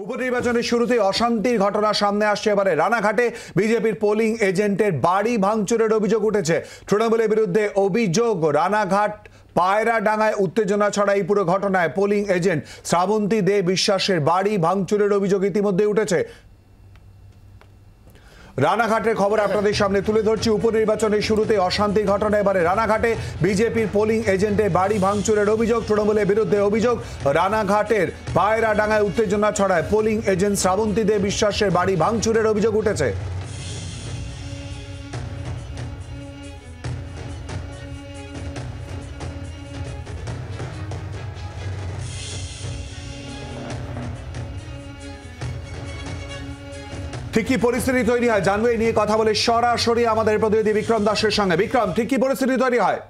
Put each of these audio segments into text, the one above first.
উপনির্বাচনের শুরুতে অশান্তির ঘটনা সামনে আসছে। এবারে রানাঘাটে বিজেপির পোলিং এজেন্টের বাড়ি ভাঙচুরের অভিযোগ উঠেছে। তৃণমূলের বিরুদ্ধে অভিযোগ, রানাঘাট পায়রাডাঙ্গায় উত্তেজনা ছড়ায় এই পুরো ঘটনায় পোলিং এজেন্ট শ্রাবন্তী দে বিশ্বাসের বাড়ি ভাঙচুরের অভিযোগ ইতিমধ্যে উঠেছে। রানাঘাটের খবর আপনাদের সামনে তুলে ধরছি। উপনির্বাচনের শুরুতে অশান্তির ঘটনা। এবারে রানাঘাটে বিজেপির পোলিং এজেন্টের বাড়ি ভাঙচুরের অভিযোগ। তৃণমূলের বিরুদ্ধে অভিযোগ, রানাঘাটের পায়রাডাঙ্গায় উত্তেজনা ছড়ায় পোলিং এজেন্ট শ্রাবন্তী দে বিশ্বাসের বাড়ি ভাঙচুরের অভিযোগ উঠেছে। ঠিক কি পরিস্থিতি তৈরি হয় জানবো, এই নিয়ে কথা বলে সরাসরি আমাদের প্রতিনিধি বিক্রম দাসের সঙ্গে। বিক্রম, ঠিক কি পরিস্থিতি তৈরি হয়?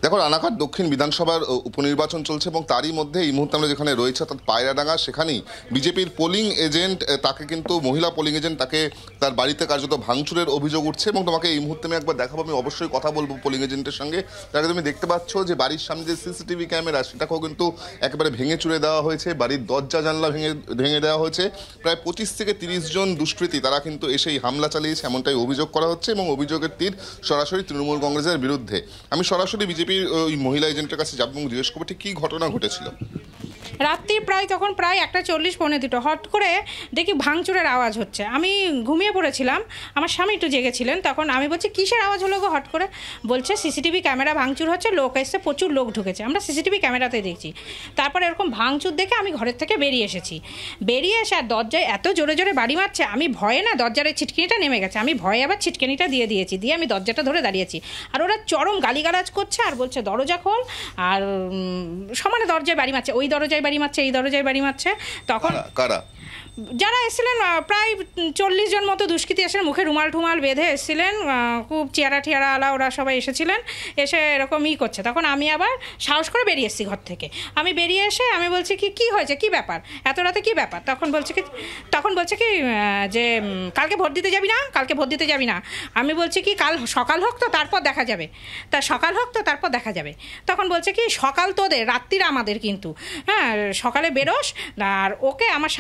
দেখো, রানাঘাট দক্ষিণ বিধানসভার উপনির্বাচন চলছে এবং তারই মধ্যে এই মুহূর্তে আমরা যেখানে রয়েছে অর্থাৎ পায়রাডাঙ্গা, সেখানেই বিজেপির পোলিং এজেন্ট তাকে কিন্তু মহিলা পোলিং এজেন্ট তাকে তার বাড়িতে কার্যত ভাঙচুরের অভিযোগ উঠছে। এবং তোমাকে এই মুহূর্তে আমি একবার দেখাবো, আমি অবশ্যই কথা বলবো পোলিং এজেন্টের সঙ্গে। তাকে তুমি দেখতে পাচ্ছ যে বাড়ির সামনে যে সিসিটিভি ক্যামেরা, সেটাকেও কিন্তু একেবারে ভেঙে চুরে দেওয়া হয়েছে। বাড়ির দরজা জানলা ভেঙে দেওয়া হয়েছে। প্রায় 25 থেকে 30 জন দুষ্কৃতী তারা কিন্তু এসেই হামলা চালিয়েছে, এমনটাই অভিযোগ করা হচ্ছে। এবং অভিযোগের তীর সরাসরি তৃণমূল কংগ্রেসের বিরুদ্ধে। আমি সরাসরি বিজেপি ওই মহিলা এজেন্টের কাছে যাবো এবং জিজ্ঞেস করবো ঠিক কী ঘটনা ঘটেছিল। রাত্রি তখন প্রায় 1:40 পৌনে 2 হট করে দেখি ভাঙচুরের আওয়াজ হচ্ছে। আমি ঘুমিয়ে পড়েছিলাম, আমার স্বামী একটু জেগেছিলেন। তখন আমি বলছি কিসের আওয়াজ হলো গো হট করে? বলছে সিসিটিভি ক্যামেরা ভাঙচুর হচ্ছে, লোক এসছে, প্রচুর লোক ঢুকেছে। আমরা সিসিটিভি ক্যামেরাতে দেখছি। তারপরে এরকম ভাঙচুর দেখে আমি ঘরের থেকে বেরিয়ে এসেছি। বেরিয়ে এসে আর দরজায় এত জোরে জোরে বাড়ি মারছে, আমি ভয়ে না, দরজার এই ছিটকিনিটা নেমে গেছে, আমি ভয়ে আবার ছিটকিনিটা দিয়েছি। দিয়ে আমি দরজাটা ধরে দাঁড়িয়েছি। আর ওরা চরম গালিগালাজ করছে আর বলছে দরজা খোল, আর সমানে দরজায় বাড়ি মারছে, ওই দরজায় বাড়ি মারছে, এই দরজায় বাড়ি মারছে। তখন কারা যারা এসেছিলেন, প্রায় 40 জন মতো দুষ্কৃতী এসে মুখে রুমাল ঠুমাল বেঁধে এসেছিলেন, খুব চেয়ারা টিয়ারা আলা, ওরা সবাই এসেছিলেন, এসে এরকমই করছে। তখন আমি আবার সাহস করে বেরিয়ে এসেছি ঘর থেকে। আমি বেরিয়ে এসে আমি বলছি কি হয়েছে, কি ব্যাপার, এত রাতে কি ব্যাপার? তখন বলছে কি যে কালকে ভোট দিতে যাবি না, কালকে ভোট দিতে যাবি না। আমি বলছি কি কাল সকাল হোক তো তারপর দেখা যাবে, সকাল হোক তো তারপর দেখা যাবে। তখন বলছে কি সকাল তোদের, রাত্রিরা আমাদের, কিন্তু হ্যাঁ সকালে বেরোস। আর ওকে, আমার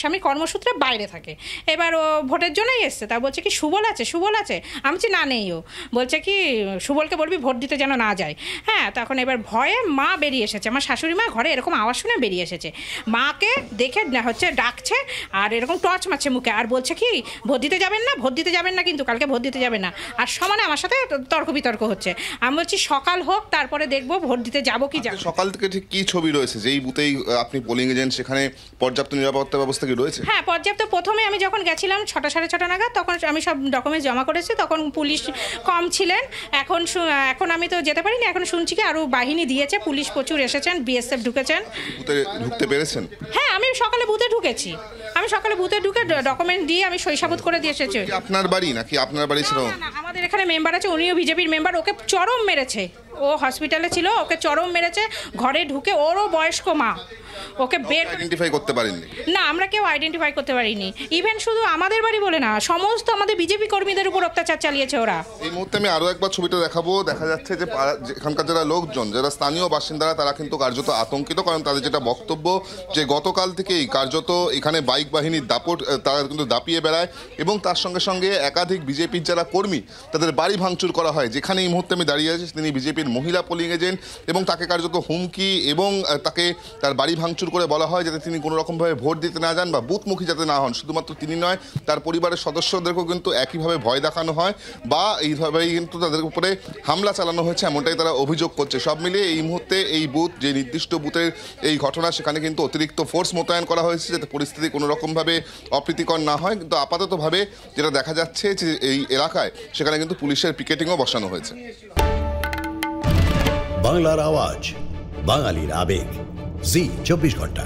স্বামী কর্মসূত্রে বাইরে থাকে, এবার ও ভোটের জন্যই এসছে। তা বলছে কি সুবল আছে? আমি বলছি না, নেই। ও বলছে কি সুবলকে বলবি ভোট দিতে যেন না যায়। হ্যাঁ, তখন এবার ভয়ে মা বেরিয়ে এসেছে, আমার শাশুড়ি মা ঘরে এরকম আওয়াজ শুনে বেরিয়ে এসেছে। মাকে দেখে ডাকছে আর এরকম টর্চ মারছে মুখে, আর বলছে কি ভোট দিতে যাবেন না, কিন্তু কালকে ভোট দিতে যাবেন না। আর সমানে আমার সাথে তর্ক বিতর্ক হচ্ছে। আমি বলছি সকাল হোক তারপরে দেখবো ভোট দিতে যাবো কি যাবো। সকাল থেকে ঠিক কি ছবি রয়েছে যেই বুথেই আপনি পোলিং এজেন্ট, সেখানে পর্যাপ্ত নিরাপত্তা ব্যবস্থা কি রয়েছে? হ্যাঁ, পর্যাপ্ত। প্রথমে আমি যখন গেছিলাম 6টা সাড়ে 6টা নাগাদ, তখন আমি সব ডকুমেন্টস জমা করেছি, তখন পুলিশ কম ছিলেন। এখন আমি তো যেতে পারিনি। এখন শুনছি কি আরও বাহিনী দিয়েছে, পুলিশ প্রচুর এসেছেন, বিএসএফ ঢুকেছেন। ঢুকতে পেরেছেন? হ্যাঁ, আমি সকালে বুথে ঢুকেছি। ঢুকে ডকুমেন্ট দিয়ে আমি সইসাবুত করে দিয়ে এসেছি। আপনার বাড়ি নাকি আপনার বাড়ি ছিল? না, আমাদের এখানে মেম্বার আছে, উনিও বিজেপির মেম্বার। ওকে চরম মেরেছে, ও হসপিটালে ছিল, ওকে চরম মেরেছে। ঘরে ঢুকে, ওরও বয়স্ক মা, ওকে বের আইডেন্টিফাই করতে পারেননি? না, আমরা কেউ আইডেন্টিফাই করতে পারিনি। ইভেন শুধু আমাদের বাড়ি বলে না, সমস্ত আমাদের বিজেপি কর্মীদের উপর অত্যাচার চালিয়েছে ওরা। এই মুহূর্তে আমি আরও একবার ছবিটা দেখাবো। দেখা যাচ্ছে যে এখানকার যারা লোকজন, যারা স্থানীয় বাসিন্দারা, তারা কিন্তু কার্যত আতঙ্কিত। কারণ তাদের যেটা বক্তব্য যে গতকাল থেকেই কার্যত এখানে বাইক বাহিনীর দাপট তারা কিন্তু দাপিয়ে বেড়ায় এবং তার সঙ্গে সঙ্গে একাধিক বিজেপির যারা কর্মী, তাদের বাড়ি ভাঙচুর করা হয়। যেখানে এই মুহূর্তে আমি দাঁড়িয়ে আছি, তিনি বিজেপির মহিলা পোলিং এজেন্ট এবং তাকে কার্যত হুমকি এবং তাকে তার বাড়ি ভাঙচুর করে বলা হয় যাতে তিনি কোনো রকমভাবে ভোট দিতে না যান বা বুথমুখী যাতে না হন। শুধুমাত্র তিনি নয়, তার পরিবারের সদস্যদেরকেও কিন্তু একইভাবে ভয় দেখানো হয় বা এইভাবেই কিন্তু তাদের উপরে হামলা চালানো হয়েছে, এমনটাই তারা অভিযোগ করছে। সব মিলিয়ে এই মুহূর্তে এই বুথ, যে নির্দিষ্ট বুথের এই ঘটনা, সেখানে কিন্তু অতিরিক্ত ফোর্স মোতায়েন করা হয়েছে যাতে পরিস্থিতি কোনো রকমভাবে অপ্রীতিকর না হয়। কিন্তু আপাততভাবে যেটা দেখা যাচ্ছে যে এই এলাকায় সেখানে কিন্তু পুলিশের পিকেটিংও বসানো হয়েছে। বাংলার আওয়াজ, বাঙালির আবেগ, জি 24 ঘন্টা।